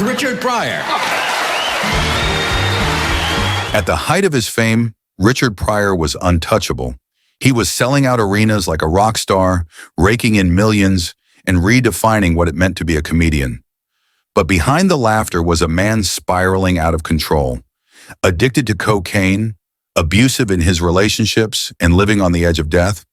Richard Pryor. At the height of his fame, Richard Pryor was untouchable. He was selling out arenas like a rock star, raking in millions, and redefining what it meant to be a comedian. But behind the laughter was a man spiraling out of control, addicted to cocaine, abusive in his relationships, and living on the edge of death.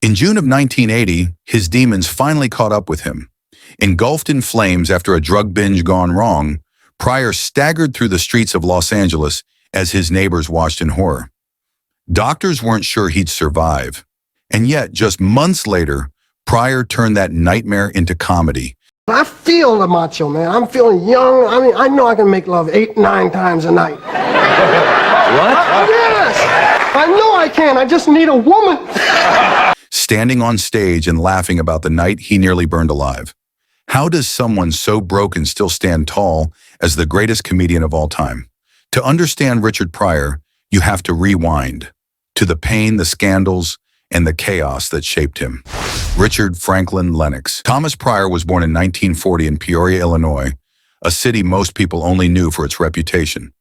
In June of 1980, his demons finally caught up with him. Engulfed in flames after a drug binge gone wrong, Pryor staggered through the streets of Los Angeles as his neighbors watched in horror. Doctors weren't sure he'd survive. And yet, just months later, Pryor turned that nightmare into comedy. I feel the macho, man. I'm feeling young. I mean, I know I can make love 8, 9 times a night. What? Yes! I know I can. I just need a woman. Standing on stage and laughing about the night he nearly burned alive. How does someone so broken still stand tall as the greatest comedian of all time? To understand Richard Pryor, you have to rewind to the pain, the scandals, and the chaos that shaped him. Richard Franklin Lennox. Thomas Pryor was born in 1940 in Peoria, Illinois, a city most people only knew for its reputation.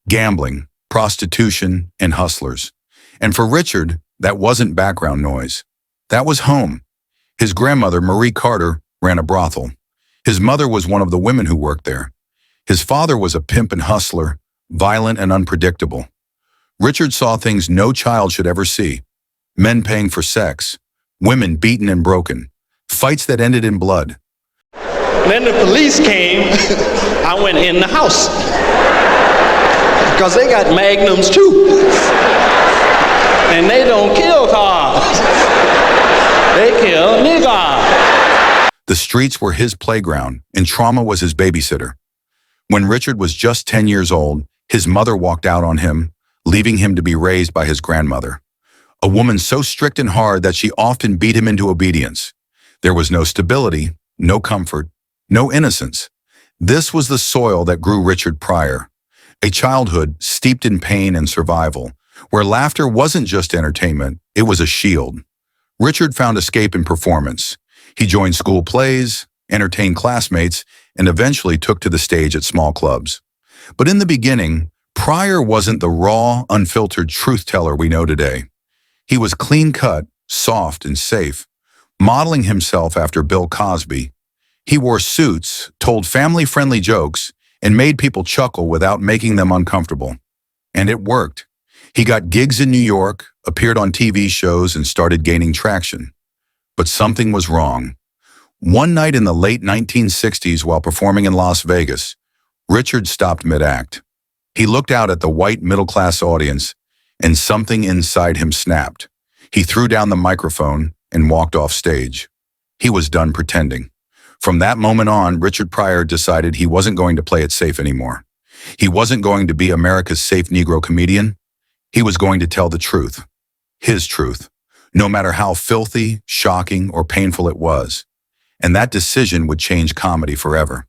Gambling, prostitution, and hustlers. And for Richard, that wasn't background noise. That was home. His grandmother, Marie Carter, ran a brothel. His mother was one of the women who worked there. His father was a pimp and hustler, violent and unpredictable. Richard saw things no child should ever see. Men paying for sex, women beaten and broken, fights that ended in blood. Then the police came. I went in the house because they got magnums too, and they don't kill cars. They kill niggas. The streets were his playground, and trauma was his babysitter. When Richard was just 10 years old, his mother walked out on him, leaving him to be raised by his grandmother. A woman so strict and hard that she often beat him into obedience. There was no stability, no comfort, no innocence. This was the soil that grew Richard Pryor, a childhood steeped in pain and survival, where laughter wasn't just entertainment, it was a shield. Richard found escape in performance. He joined school plays, entertained classmates, and eventually took to the stage at small clubs. But in the beginning, Pryor wasn't the raw, unfiltered truth teller we know today. He was clean-cut, soft, and safe, modeling himself after Bill Cosby. He wore suits, told family-friendly jokes, and made people chuckle without making them uncomfortable. And it worked. He got gigs in New York, appeared on TV shows, and started gaining traction. But something was wrong. One night in the late 1960s while performing in Las Vegas, Richard stopped mid-act. He looked out at the white middle-class audience, and something inside him snapped. He threw down the microphone and walked off stage. He was done pretending. From that moment on, Richard Pryor decided he wasn't going to play it safe anymore. He wasn't going to be America's safe Negro comedian. He was going to tell the truth. His truth. No matter how filthy, shocking, or painful it was. And that decision would change comedy forever.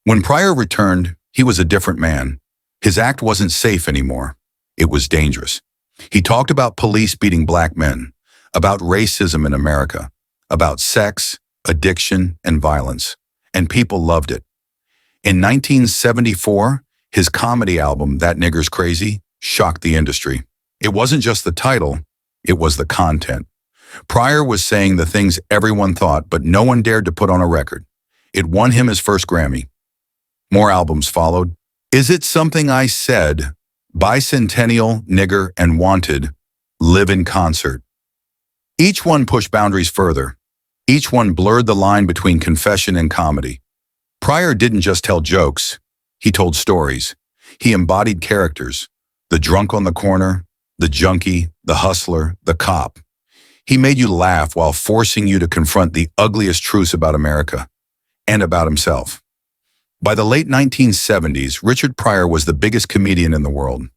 When Pryor returned, he was a different man. His act wasn't safe anymore. It was dangerous. He talked about police beating black men, about racism in America, about sex, addiction, and violence. And people loved it. In 1974, his comedy album, That Nigger's Crazy, shocked the industry. It wasn't just the title, it was the content. Pryor was saying the things everyone thought, but no one dared to put on a record. It won him his first Grammy. More albums followed. Is It Something I Said? Bicentennial, Nigger, and Wanted live in concert. Each one pushed boundaries further. Each one blurred the line between confession and comedy. Pryor didn't just tell jokes, he told stories. He embodied characters. The drunk on the corner, the junkie, the hustler, the cop. He made you laugh while forcing you to confront the ugliest truths about America and about himself. By the late 1970s, Richard Pryor was the biggest comedian in the world.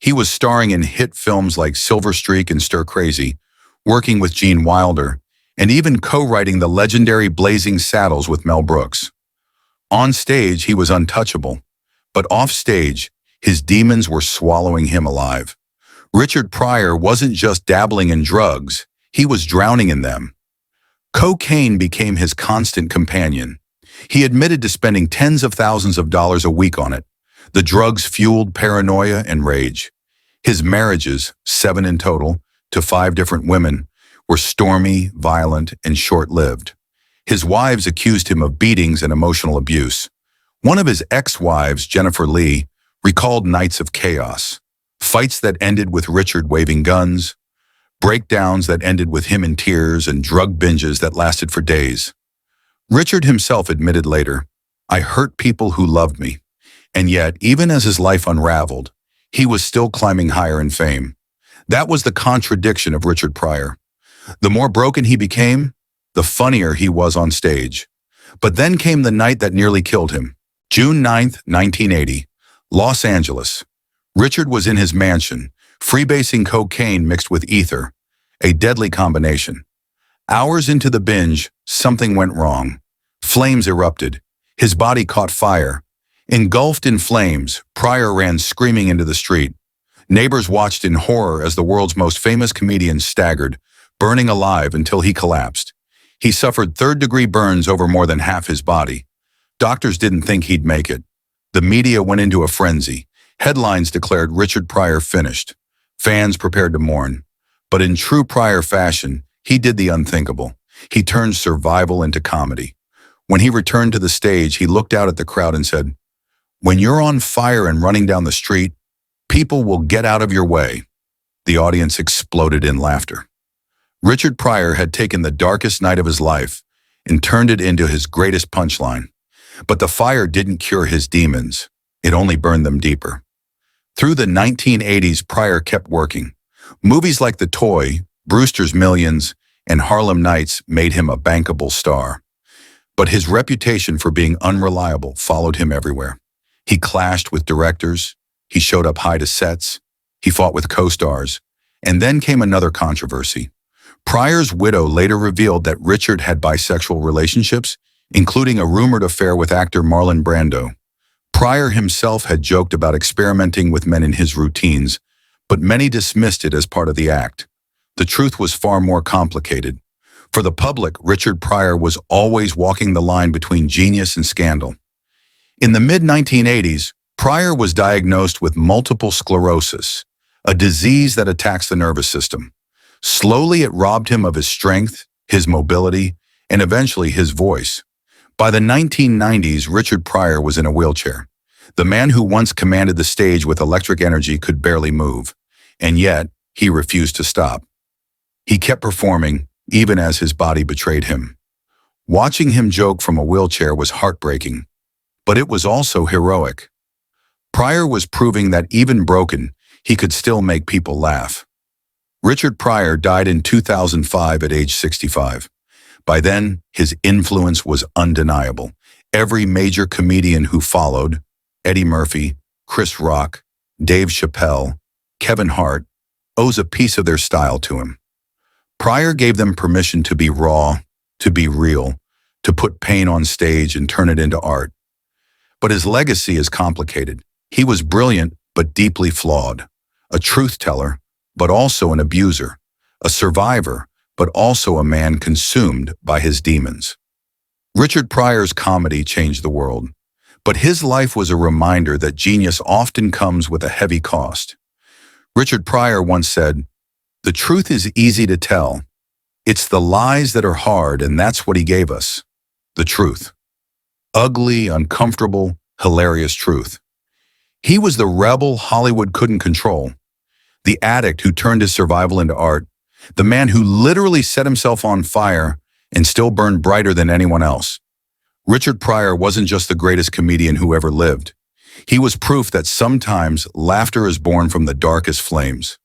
He was starring in hit films like Silver Streak and Stir Crazy, working with Gene Wilder, and even co-writing the legendary Blazing Saddles with Mel Brooks. On stage, he was untouchable, but off stage, his demons were swallowing him alive. Richard Pryor wasn't just dabbling in drugs, he was drowning in them. Cocaine became his constant companion. He admitted to spending tens of thousands of dollars a week on it. The drugs fueled paranoia and rage. His marriages, 7 in total, to 5 different women, were stormy, violent, and short-lived. His wives accused him of beatings and emotional abuse. One of his ex-wives, Jennifer Lee, recalled nights of chaos, fights that ended with Richard waving guns, breakdowns that ended with him in tears, and drug binges that lasted for days. Richard himself admitted later, "I hurt people who loved me." And yet, even as his life unraveled, he was still climbing higher in fame. That was the contradiction of Richard Pryor. The more broken he became, the funnier he was on stage. But then came the night that nearly killed him. June 9th, 1980, Los Angeles. Richard was in his mansion, freebasing cocaine mixed with ether, a deadly combination. Hours into the binge, something went wrong. Flames erupted. His body caught fire. Engulfed in flames, Pryor ran screaming into the street. Neighbors watched in horror as the world's most famous comedian staggered, burning alive until he collapsed. He suffered third-degree burns over more than half his body. Doctors didn't think he'd make it. The media went into a frenzy. Headlines declared Richard Pryor finished. Fans prepared to mourn. But in true Pryor fashion, he did the unthinkable. He turned survival into comedy. When he returned to the stage, he looked out at the crowd and said, "When you're on fire and running down the street, people will get out of your way." The audience exploded in laughter. Richard Pryor had taken the darkest night of his life and turned it into his greatest punchline. But the fire didn't cure his demons. It only burned them deeper. Through the 1980s, Pryor kept working. Movies like The Toy, Brewster's Millions, and Harlem Nights made him a bankable star. But his reputation for being unreliable followed him everywhere. He clashed with directors. He showed up high to sets. He fought with co-stars. And then came another controversy. Pryor's widow later revealed that Richard had bisexual relationships, including a rumored affair with actor Marlon Brando. Pryor himself had joked about experimenting with men in his routines, but many dismissed it as part of the act. The truth was far more complicated. For the public, Richard Pryor was always walking the line between genius and scandal. In the mid-1980s, Pryor was diagnosed with multiple sclerosis, a disease that attacks the nervous system. Slowly, it robbed him of his strength, his mobility, and eventually his voice. By the 1990s, Richard Pryor was in a wheelchair. The man who once commanded the stage with electric energy could barely move, and yet he refused to stop. He kept performing, even as his body betrayed him. Watching him joke from a wheelchair was heartbreaking, but it was also heroic. Pryor was proving that even broken, he could still make people laugh. Richard Pryor died in 2005 at age 65. By then, his influence was undeniable. Every major comedian who followed, Eddie Murphy, Chris Rock, Dave Chappelle, Kevin Hart, owes a piece of their style to him. Pryor gave them permission to be raw, to be real, to put pain on stage and turn it into art. But his legacy is complicated. He was brilliant, but deeply flawed. A truth teller, but also an abuser. A survivor, but also a man consumed by his demons. Richard Pryor's comedy changed the world, but his life was a reminder that genius often comes with a heavy cost. Richard Pryor once said, "The truth is easy to tell. It's the lies that are hard, and that's what he gave us. The truth. Ugly, uncomfortable, hilarious truth." He was the rebel Hollywood couldn't control, the addict who turned his survival into art, the man who literally set himself on fire and still burned brighter than anyone else. Richard Pryor wasn't just the greatest comedian who ever lived. He was proof that sometimes laughter is born from the darkest flames.